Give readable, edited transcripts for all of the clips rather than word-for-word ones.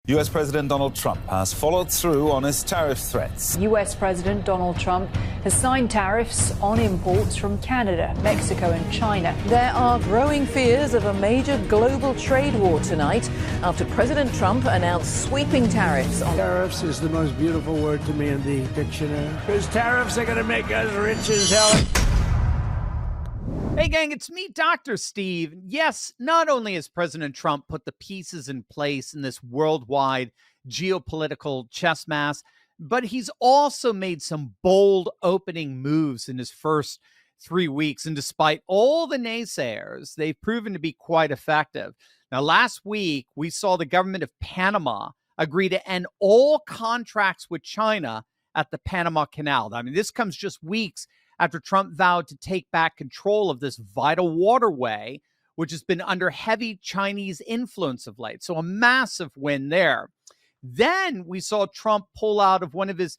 US President Donald Trump has followed through on his tariff threats. US President Donald Trump has signed tariffs on imports from Canada, Mexico and China. There are growing fears of a major global trade war tonight after President Trump announced sweeping tariffs on... Tariffs is the most beautiful word to me in the dictionary. Because tariffs are going to make us rich as hell. Hey gang, it's me, Dr. Steve. Yes, not only has President Trump put the pieces in place in this worldwide geopolitical chess match, but he's also made some bold opening moves in his first 3 weeks. And despite all the naysayers, they've proven to be quite effective. Now, last week, we saw the government of Panama agree to end all contracts with China at the Panama Canal. I mean, this comes just weeks after Trump vowed to take back control of this vital waterway, which has been under heavy Chinese influence of late. So a massive win there. Then we saw Trump pull out one of his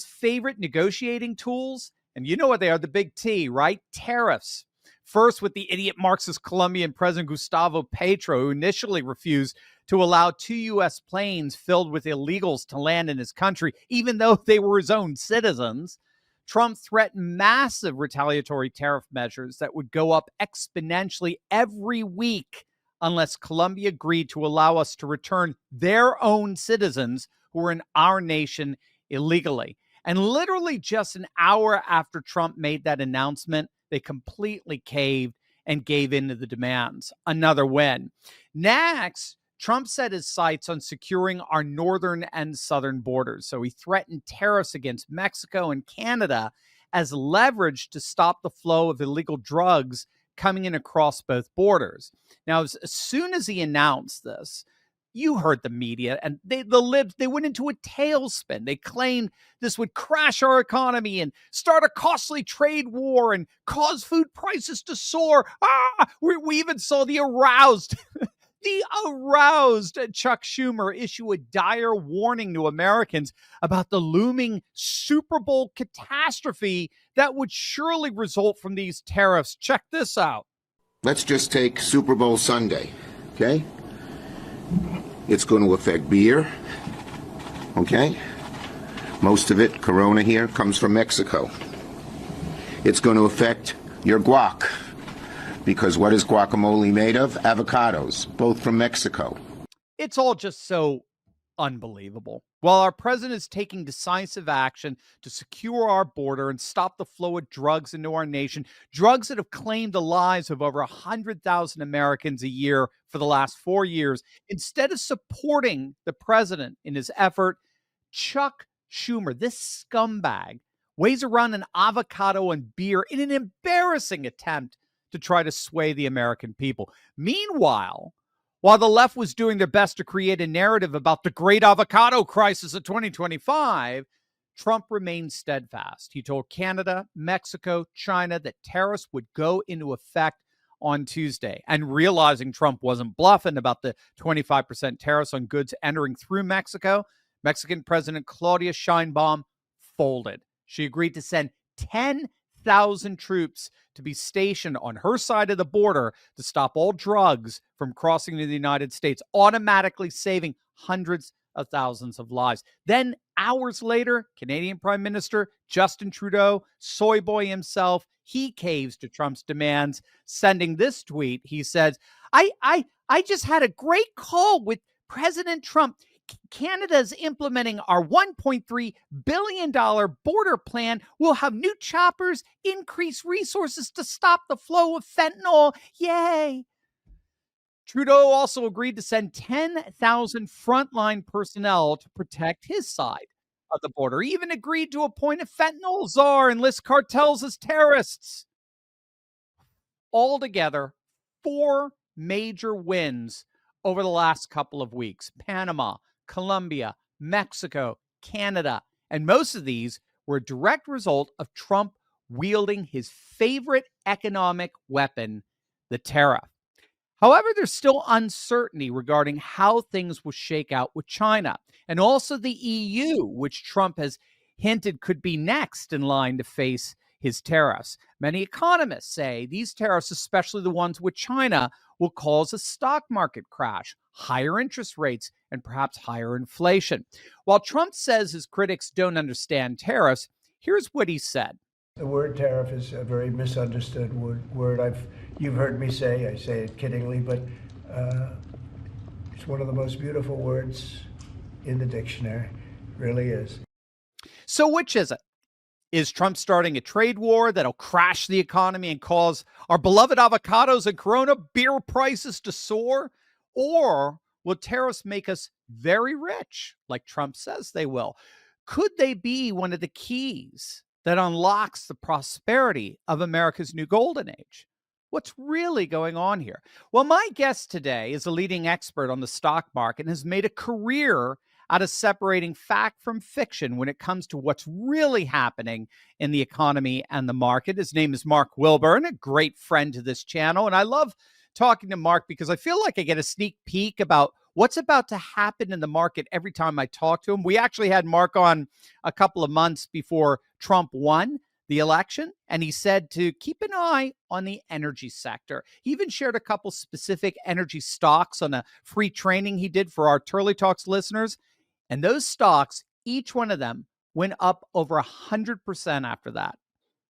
favorite negotiating tools. And you know what they are, the big T, right? Tariffs. First with the idiot Marxist Colombian President Gustavo Petro, who initially refused to allow 2 U.S. planes filled with illegals to land in his country, even though they were his own citizens. Trump threatened massive retaliatory tariff measures that would go up exponentially every week unless Colombia agreed to allow us to return their own citizens who were in our nation illegally. And literally just an hour after Trump made that announcement, they completely caved and gave in to the demands. Another win. Next, Trump set his sights on securing our northern and southern borders. So he threatened tariffs against Mexico and Canada as leverage to stop the flow of illegal drugs coming in across both borders. Now, as soon as he announced this, you heard the media, and they went into a tailspin. They claimed this would crash our economy and start a costly trade war and cause food prices to soar. We even saw the aroused Chuck Schumer issue a dire warning to Americans about the looming Super Bowl catastrophe that would surely result from these tariffs. Check this out. Let's just take Super Bowl Sunday, okay? It's going to affect beer, okay? Most of it, Corona here, comes from Mexico. It's going to affect your guac. Because what is guacamole made of? Avocados, both from Mexico. It's all just so unbelievable. While our president is taking decisive action to secure our border and stop the flow of drugs into our nation, drugs that have claimed the lives of over 100,000 Americans a year for the last 4 years, instead of supporting the president in his effort, Chuck Schumer, this scumbag, weighs around an avocado and beer in an embarrassing attempt to try to sway the American people. Meanwhile, while the left was doing their best to create a narrative about the great avocado crisis of 2025, Trump remained steadfast. He told Canada, Mexico, China that tariffs would go into effect on Tuesday. And realizing Trump wasn't bluffing about the 25% tariffs on goods entering through Mexico, Mexican President Claudia Sheinbaum folded. She agreed to send 10,000 troops to be stationed on her side of the border to stop all drugs from crossing to the United States, automatically saving hundreds of thousands of lives. Then hours later, Canadian Prime Minister Justin Trudeau, soy boy himself, he caves to Trump's demands, sending this tweet. He says, I just had a great call with President Trump. Canada's implementing our $1.3 billion border plan. We'll have new choppers, increased resources to stop the flow of fentanyl. Yay. Trudeau also agreed to send 10,000 frontline personnel to protect his side of the border. He even agreed to appoint a fentanyl czar and list cartels as terrorists. Altogether, 4 major wins over the last couple of weeks. Panama, Colombia, Mexico, Canada, and most of these were a direct result of Trump wielding his favorite economic weapon, the tariff. However, there's still uncertainty regarding how things will shake out with China and also the EU, which Trump has hinted could be next in line to face his tariffs. Many economists say these tariffs, especially the ones with China, will cause a stock market crash, higher interest rates, and perhaps higher inflation. While Trump says his critics don't understand tariffs, here's what he said. The word tariff is a very misunderstood word. You've heard me say, I say it kiddingly, but it's one of the most beautiful words in the dictionary. It really is. So which is it? Is Trump starting a trade war that'll crash the economy and cause our beloved avocados and Corona beer prices to soar? Or will tariffs make us very rich, like Trump says they will? Could they be one of the keys that unlocks the prosperity of America's new golden age? What's really going on here? Well, my guest today is a leading expert on the stock market and has made a career out of separating fact from fiction when it comes to what's really happening in the economy and the market. His name is Mark Wilburn, a great friend to this channel. And I love talking to Mark because I feel like I get a sneak peek about what's about to happen in the market every time I talk to him. We actually had Mark on a couple of months before Trump won the election, and he said to keep an eye on the energy sector. He even shared a couple specific energy stocks on a free training he did for our Turley Talks listeners. And those stocks, each one of them, went up over 100% after that.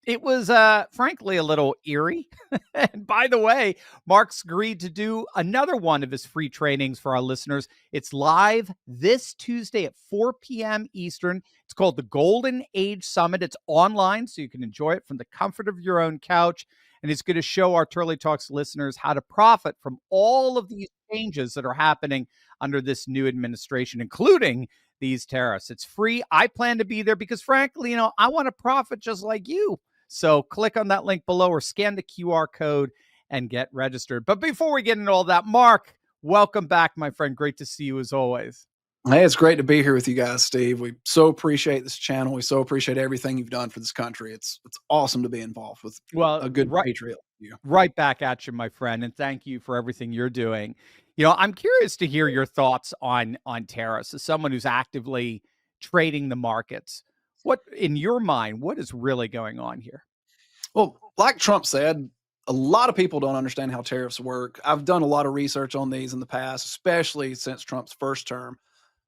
It was, frankly, a little eerie. And by the way, Mark's agreed to do another one of his free trainings for our listeners. It's live this Tuesday at 4 p.m. Eastern. It's called the Golden Age Summit. It's online, so you can enjoy it from the comfort of your own couch. And it's going to show our Turley Talks listeners how to profit from all of these changes that are happening under this new administration, including these tariffs. It's free. I plan to be there because, frankly, I want to profit just like you. So click on that link below or scan the QR code and get registered. But before we get into all that, Mark, welcome back, my friend. Great to see you as always. Hey, it's great to be here with you guys, Steve. We so appreciate this channel. We so appreciate everything you've done for this country. It's awesome to be involved with a good patriot. Right back at you, my friend. And thank you for everything you're doing. I'm curious to hear your thoughts on tariffs as someone who's actively trading the markets. What, in your mind, what is really going on here? Well, like Trump said, a lot of people don't understand how tariffs work. I've done a lot of research on these in the past, especially since Trump's first term.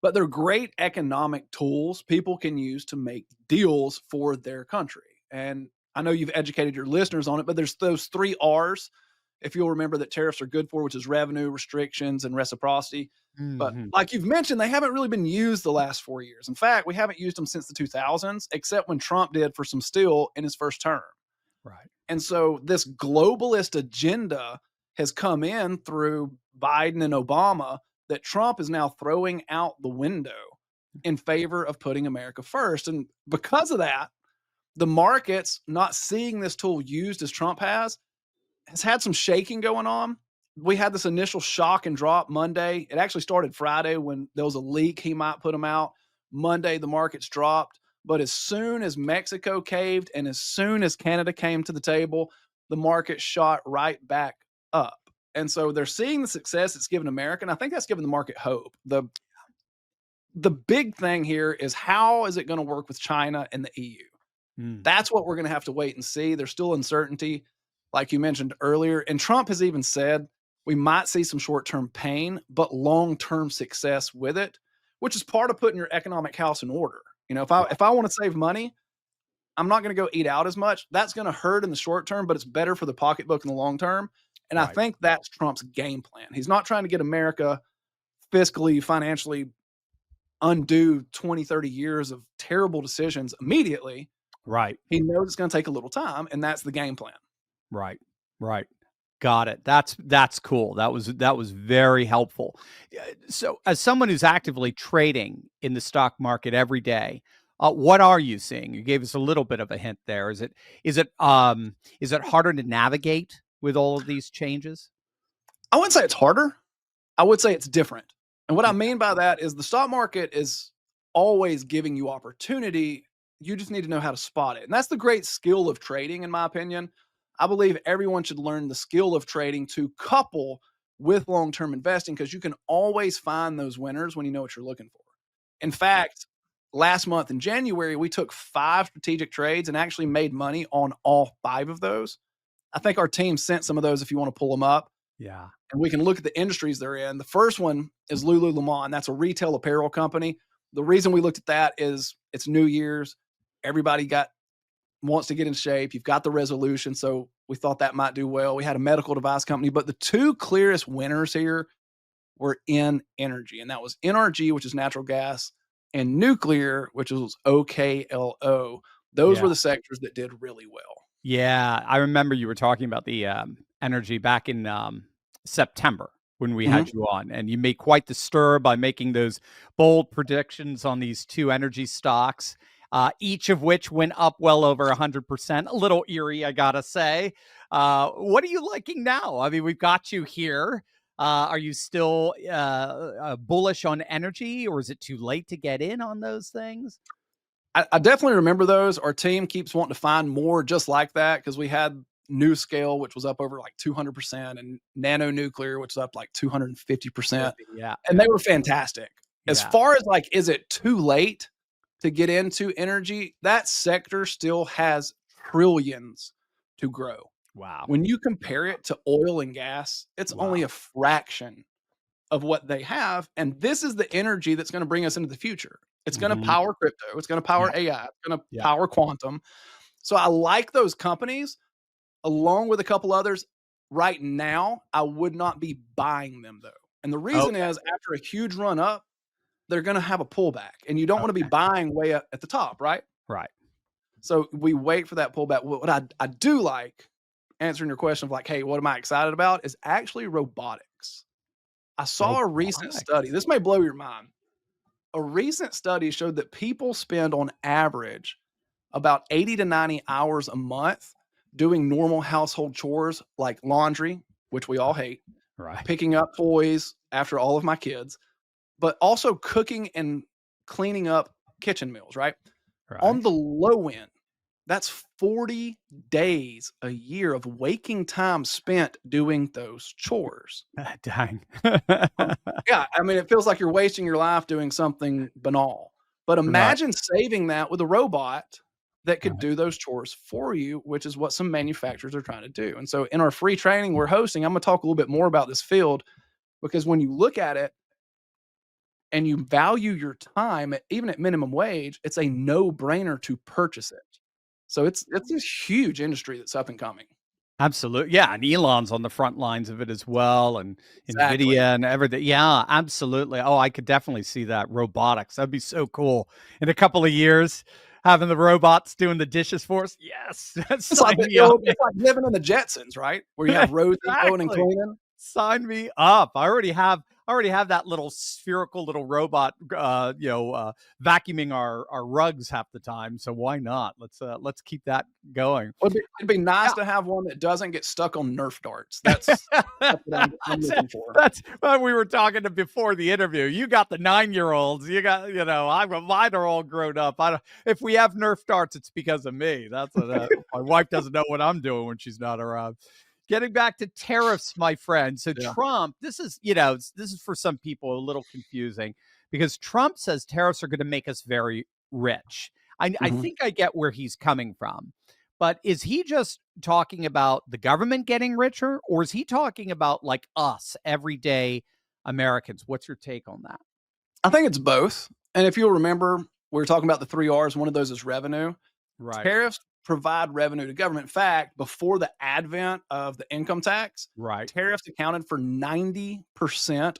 But they're great economic tools people can use to make deals for their country. And I know you've educated your listeners on it, but there's those 3 R's, if you'll remember, that tariffs are good for, which is revenue, restrictions, and reciprocity. Mm-hmm. But like you've mentioned, they haven't really been used the last 4 years. In fact, we haven't used them since the 2000s, except when Trump did for some steel in his first term. Right. And so this globalist agenda has come in through Biden and Obama that Trump is now throwing out the window in favor of putting America first. And because of that, the markets, not seeing this tool used as Trump has had some shaking going on. We had this initial shock and drop Monday. It actually started Friday when there was a leak he might put them out. Monday, the markets dropped. But as soon as Mexico caved and as soon as Canada came to the table, the market shot right back up. And so they're seeing the success it's given America, and I think that's given the market hope. The big thing here is, how is it going to work with China and the EU? That's what we're going to have to wait and see. There's still uncertainty, like you mentioned earlier. And Trump has even said we might see some short-term pain, but long-term success with it, which is part of putting your economic house in order. If I want to save money, I'm not going to go eat out as much. That's going to hurt in the short term, but it's better for the pocketbook in the long term. And I think that's Trump's game plan. He's not trying to get America fiscally, financially undo 20, 30 years of terrible decisions immediately. Right. He knows it's going to take a little time, and that's the game plan. Right. Got it. That's cool. That was very helpful. So as someone who's actively trading in the stock market every day, what are you seeing? You gave us a little bit of a hint there. Is it harder to navigate with all of these changes? I wouldn't say it's harder. I would say it's different. And what I mean by that is the stock market is always giving you opportunity. You just need to know how to spot it. And that's the great skill of trading, in my opinion. I believe everyone should learn the skill of trading to couple with long-term investing, because you can always find those winners when you know what you're looking for. In fact, last month in January, we took 5 strategic trades and actually made money on all 5 of those. I think our team sent some of those if you want to pull them up. Yeah. And we can look at the industries they're in. The first one is Lululemon. That's a retail apparel company. The reason we looked at that is it's New Year's. Everybody wants to get in shape. You've got the resolution. So we thought that might do well. We had a medical device company, but the two clearest winners here were in energy. And that was NRG, which is natural gas, and nuclear, which was OKLO. Those were the sectors that did really well. Yeah, I remember you were talking about the energy back in September when we had you on, and you made quite the stir by making those bold predictions on these two energy stocks, each of which went up well over 100%. A little eerie, I gotta say. What are you liking now? I mean, we've got you here. Are you still bullish on energy, or is it too late to get in on those things? I definitely remember those. Our team keeps wanting to find more just like that because we had New Scale, which was up over like 200%, and Nano Nuclear, which is up like 250%. Yeah. And they were fantastic. As Yeah. far as like, is it too late to get into energy? That sector still has trillions to grow. Wow. When you compare it to oil and gas, it's only a fraction of what they have. And this is the energy that's going to bring us into the future. It's going to power crypto. It's going to power AI. It's going to power quantum. So I like those companies along with a couple others. Right now, I would not be buying them though. And the reason is after a huge run up, they're going to have a pullback and you don't want to be buying way up at the top, right? Right. So we wait for that pullback. What I do like, answering your question of like, hey, what am I excited about, is actually robotics. I saw a recent study. This may blow your mind. A recent study showed that people spend on average about 80 to 90 hours a month doing normal household chores like laundry, which we all hate, picking up toys after all of my kids, but also cooking and cleaning up kitchen meals, right? On the low end, that's 40 days a year of waking time spent doing those chores. Dang. Yeah, I mean, it feels like you're wasting your life doing something banal. But imagine saving that with a robot that could do those chores for you, which is what some manufacturers are trying to do. And so in our free training we're hosting, I'm going to talk a little bit more about this field, because when you look at it and you value your time, even at minimum wage, it's a no-brainer to purchase it. So it's this huge industry that's up and coming. Absolutely. Yeah. And Elon's on the front lines of it as well. And Exactly. NVIDIA and everything. Yeah, absolutely. Oh, I could definitely see that. Robotics. That'd be so cool. In a couple of years, having the robots doing the dishes for us. Yes. It's like living in the Jetsons, right? Where you have Rosie going and cleaning. Sign me up. I already have that little spherical little robot, vacuuming our rugs half the time. So why not? Let's keep that going. It'd be nice to have one that doesn't get stuck on Nerf darts. That's what I'm looking for. That's what we were talking to before the interview. You got the 9-year-olds. You got, mine are all grown up. If we have Nerf darts, it's because of me. That's what my wife doesn't know what I'm doing when she's not around. Getting back to tariffs, my friend. So Trump, this is for some people a little confusing because Trump says tariffs are going to make us very rich. I think I get where he's coming from, but is he just talking about the government getting richer, or is he talking about like us, everyday Americans? What's your take on that? I think it's both. And if you'll remember, we were talking about the 3 R's. One of those is revenue. Right. Tariffs provide revenue to government. In fact, before the advent of the income tax, tariffs accounted for 90%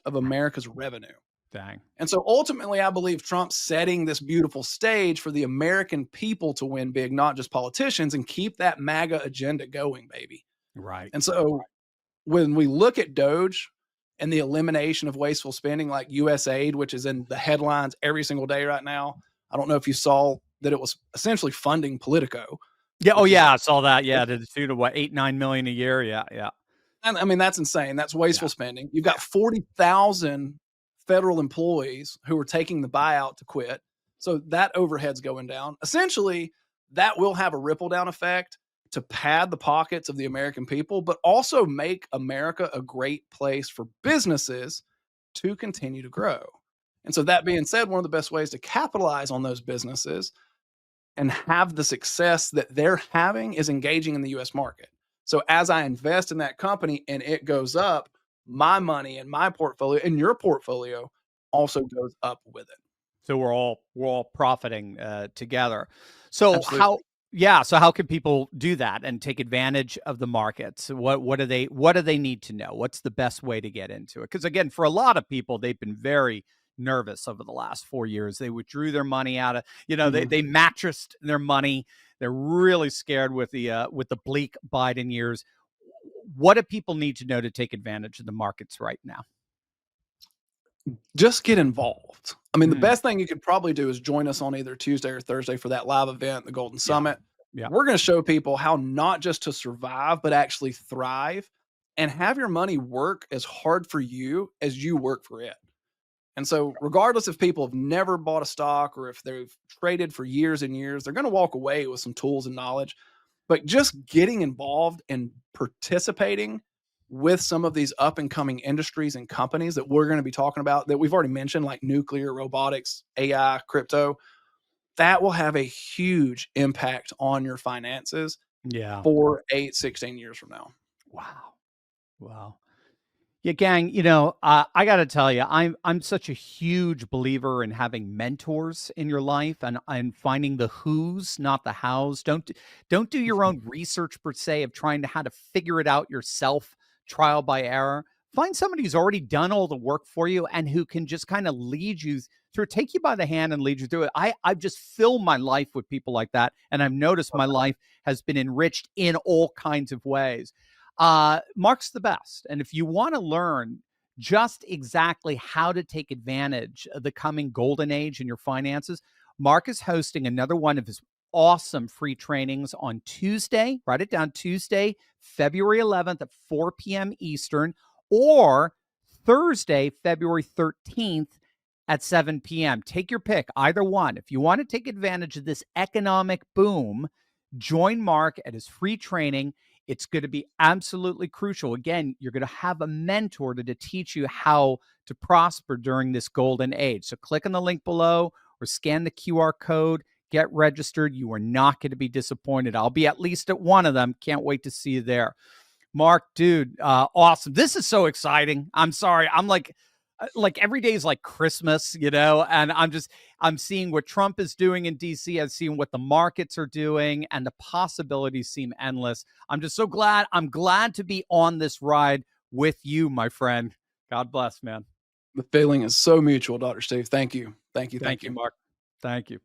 of America's revenue. Dang. And so ultimately, I believe Trump's setting this beautiful stage for the American people to win big, not just politicians, and keep that MAGA agenda going, baby. Right. And so when we look at Doge and the elimination of wasteful spending like USAID, which is in the headlines every single day right now, I don't know if you saw that it was essentially funding Politico. Yeah. Oh, yeah. I saw that. Yeah. To the tune of what, 8-9 million a year. Yeah. Yeah. And I mean, that's insane. That's wasteful spending. You've got 40,000 federal employees who are taking the buyout to quit. So that overhead's going down. Essentially, that will have a ripple down effect to pad the pockets of the American people, but also make America a great place for businesses to continue to grow. And so that being said, one of the best ways to capitalize on those businesses and have the success that they're having is engaging in the U.S. market. So as I invest in that company and it goes up, my money and my portfolio and your portfolio also goes up with it. So we're all profiting together. So Absolutely. how can people do that and take advantage of the markets? What do they need to know? What's the best way to get into it? Because again, for a lot of people, they've been very nervous over the last 4 years. They withdrew their money out of, they mattressed their money. They're really scared with the bleak Biden years. What do people need to know to take advantage of the markets right now? Just get involved. I mean, the best thing you could probably do is join us on either Tuesday or Thursday for that live event, the Golden Summit. Yeah. We're going to show people how not just to survive, but actually thrive and have your money work as hard for you as you work for it. And so, regardless if people have never bought a stock or if they've traded for years and years, they're going to walk away with some tools and knowledge. But just getting involved and participating with some of these up and coming industries and companies that we're going to be talking about that we've already mentioned, like nuclear, robotics, AI, crypto, that will have a huge impact on your finances Yeah. 4, 8, 16 years from now. Wow. Yeah, gang, I got to tell you, I'm such a huge believer in having mentors in your life and finding the who's, not the hows. Don't do your own research per se of trying to how to figure it out yourself, trial by error. Find somebody who's already done all the work for you and who can just kind of lead you through, take you by the hand and lead you through it. I've just filled my life with people like that, and I've noticed my life has been enriched in all kinds of ways. Mark's the best. And if you want to learn just exactly how to take advantage of the coming golden age in your finances, Mark is hosting another one of his awesome free trainings on Tuesday. Write it down, Tuesday, February 11th at 4 p.m. Eastern, or Thursday, February 13th at 7 p.m. Take your pick, either one. If you want to take advantage of this economic boom, join Mark at his free training. It's going to be absolutely crucial. Again, you're going to have a mentor to teach you how to prosper during this golden age. So click on the link below or scan the QR code, get registered. You are not going to be disappointed. I'll be at least at one of them. Can't wait to see you there. Mark, dude, awesome. This is so exciting. I'm sorry. I'm like every day is like Christmas, and I'm seeing what Trump is doing in DC. I'm seeing what the markets are doing, and the possibilities seem endless. I'm just so glad. I'm glad to be on this ride with you, my friend. God bless, man. The feeling is so mutual, Dr. Steve. Thank you. Thank you. Thank you, Mark. Thank you.